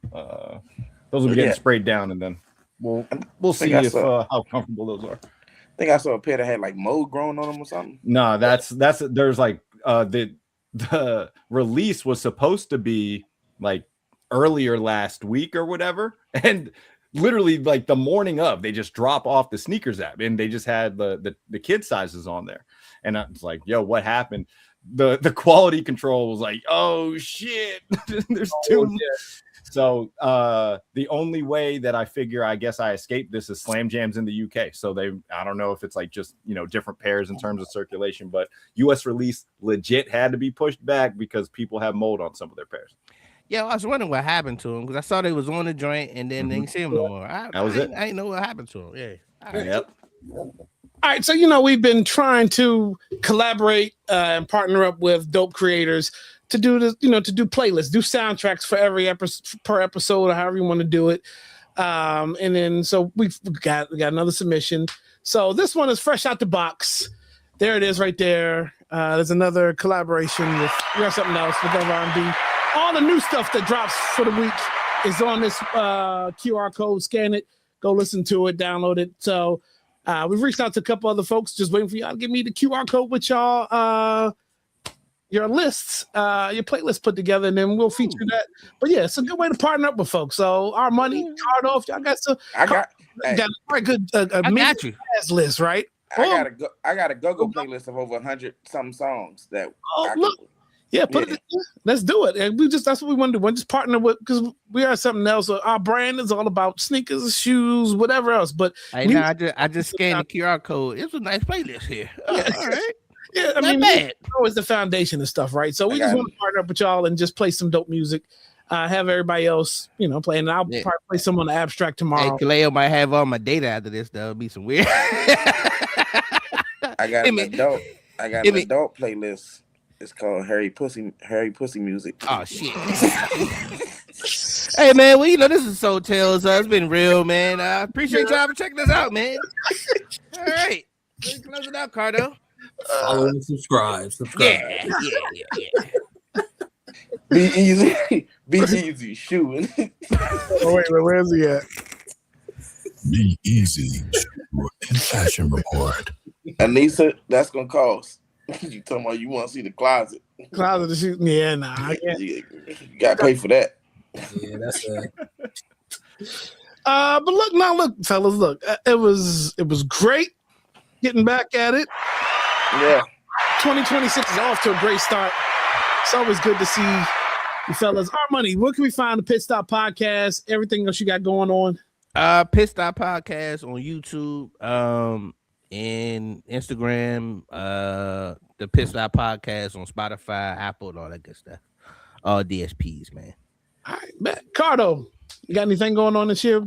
those will be getting sprayed down and then we'll see if how comfortable those are. I think I saw a pair that had like mold growing on them or something. No, that's there's like the release was supposed to be like earlier last week or whatever, and literally like the morning of, they just drop off the sneakers app and they just had the kid sizes on there, and I was like, yo, what happened? The quality control was like, oh shit, there's too much. So the only way that I figure, I guess I escaped this is Slam Jams in the UK. So I don't know if it's like just, different pairs in terms of circulation, but US release legit had to be pushed back because people have mold on some of their pairs. Yeah, I was wondering what happened to them because I saw they was on the joint and then they didn't see them no more. That was it. I didn't know what happened to them. Yeah. Right. Yep. All right, so we've been trying to collaborate and partner up with dope creators to do this, to do playlists, do soundtracks for every per episode or however you want to do it. And then so we got another submission. So this one is fresh out the box. There it is right there. There's another collaboration with something else with R&B. All the new stuff that drops for the week is on this QR code. Scan it, go listen to it, download it. So we've reached out to a couple other folks, just waiting for y'all to give me the QR code with y'all your lists, your playlist put together, and then we'll feature that. But yeah, it's a good way to partner up with folks. So our money, card off, y'all got some. I got a very good list, right? I got a go-go playlist of over 100 some songs that. Put it. Yeah, let's do it. And that's what we want to do. We're just partner with, because we are something else. Our brand is all about sneakers, shoes, whatever else. But I just scanned the QR code. It's a nice playlist here. All right. Yeah, I mean, it's always the foundation of stuff, right? So we just want to partner up with y'all and just play some dope music. Have everybody else, play, and I'll probably play some on the abstract tomorrow. Hey, Kaleo might have all my data after this. That'll be some weird. I got an adult playlist. It's called Harry Pussy Music. Oh shit! Hey man, well this is Soul Tales. It's been real, man. I appreciate y'all for checking us out, man. All right, let's close it out, Cardo. Follow and subscribe. Yeah. Be easy, shooting. Wait, where's he at? Be easy, shoe and fashion report. Anissa, that's gonna cost. You talking about you want to see the closet? Closet to shoot? Yeah, nah. I can't. You gotta pay for that. Yeah, that's but look, fellas, look. It was great getting back at it. Yeah. 2026 is off to a great start. It's always good to see you fellas. Our money. Where can we find the Pit Stop Podcast? Everything else you got going on? Pit Stop Podcast on YouTube, and Instagram. The Pit Stop Podcast on Spotify, Apple, and all that good stuff. All DSPs, man. All right, man. Cardo, you got anything going on this year?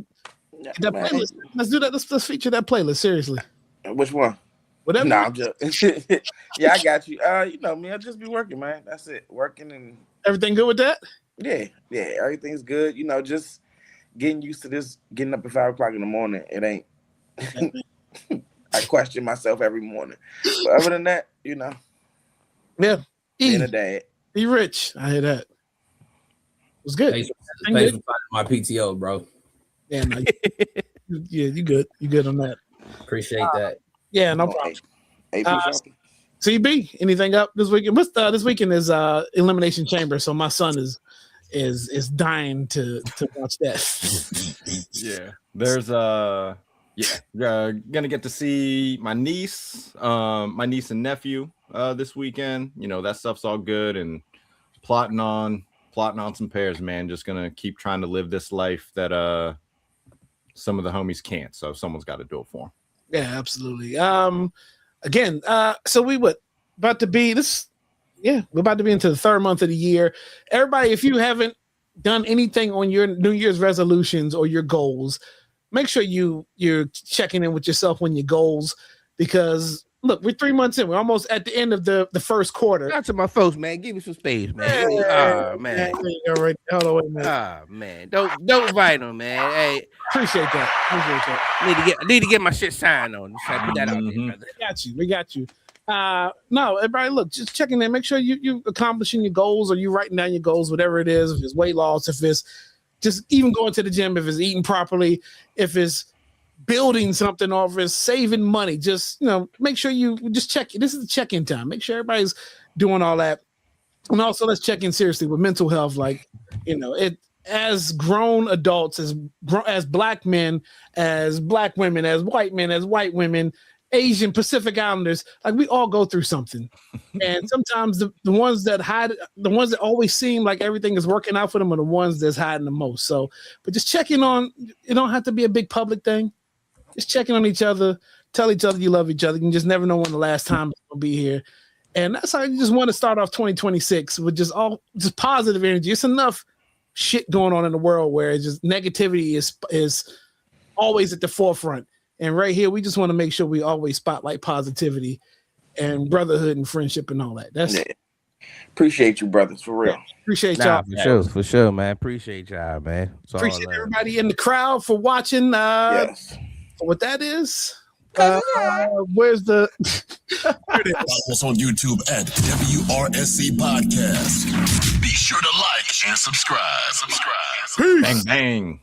That playlist. Let's do that. Let's feature that playlist. Seriously. Which one? Whatever. I'm just. Yeah, I got you. You know me. I just be working, man. That's it. Working and everything good with that? Yeah. Everything's good. Just getting used to this. Getting up at 5 o'clock in the morning. It ain't. I question myself every morning. But other than that, Yeah. Being a dad. Be rich. I hear that. It was good. Thanks for my PTO, bro. Yeah, no, you good. You good on that. Appreciate that. Yeah, no problem. CB, anything up this weekend? This weekend is Elimination Chamber, so my son is dying to watch that. Yeah. There's gonna get to see my niece and nephew this weekend. That stuff's all good, and plotting on some pairs, man. Just gonna keep trying to live this life that some of the homies can't, so someone's got to do it for them. Yeah, absolutely. Again, so we're about to be into the third month of the year. Everybody, if you haven't done anything on your New Year's resolutions or your goals, make sure you're checking in with yourself on your goals, because look, we're 3 months in. We're almost at the end of the first quarter. Shout out to my folks, man. Give me some space, man. Man. All right. Hold on, wait a minute. Man. Don't invite them, man. Hey, appreciate that. Need to get my shit signed on. Just put that out there, brother. We got you. No, everybody, look, just checking in. Make sure you accomplishing your goals, or you writing down your goals, whatever it is. If it's weight loss, if it's just even going to the gym, if it's eating properly, if it's building something, or if it's saving money, just make sure you just check. This is the check-in time. Make sure everybody's doing all that. And also, let's check in seriously with mental health. Like, it as grown adults, as black men, as black women, as white men, as white women, Asian, Pacific Islanders, like we all go through something. And sometimes the ones that hide, the ones that always seem like everything is working out for them, are the ones that's hiding the most. So, but just checking on, it don't have to be a big public thing. Just checking on each other, tell each other you love each other. You can just never know when the last time it's gonna be here. And that's how you just want to start off 2026 with just positive energy. It's enough shit going on in the world where it's just negativity is always at the forefront. And right here, we just want to make sure we always spotlight positivity and brotherhood and friendship and all that. That's Appreciate you, brothers, for real. Appreciate y'all. For sure, man. Appreciate y'all, man. Appreciate everybody in the crowd for watching. Yes. What that is. Where's the? Follow us on YouTube at WRSE Podcast. Be sure to like and subscribe. Peace. Bang, bang.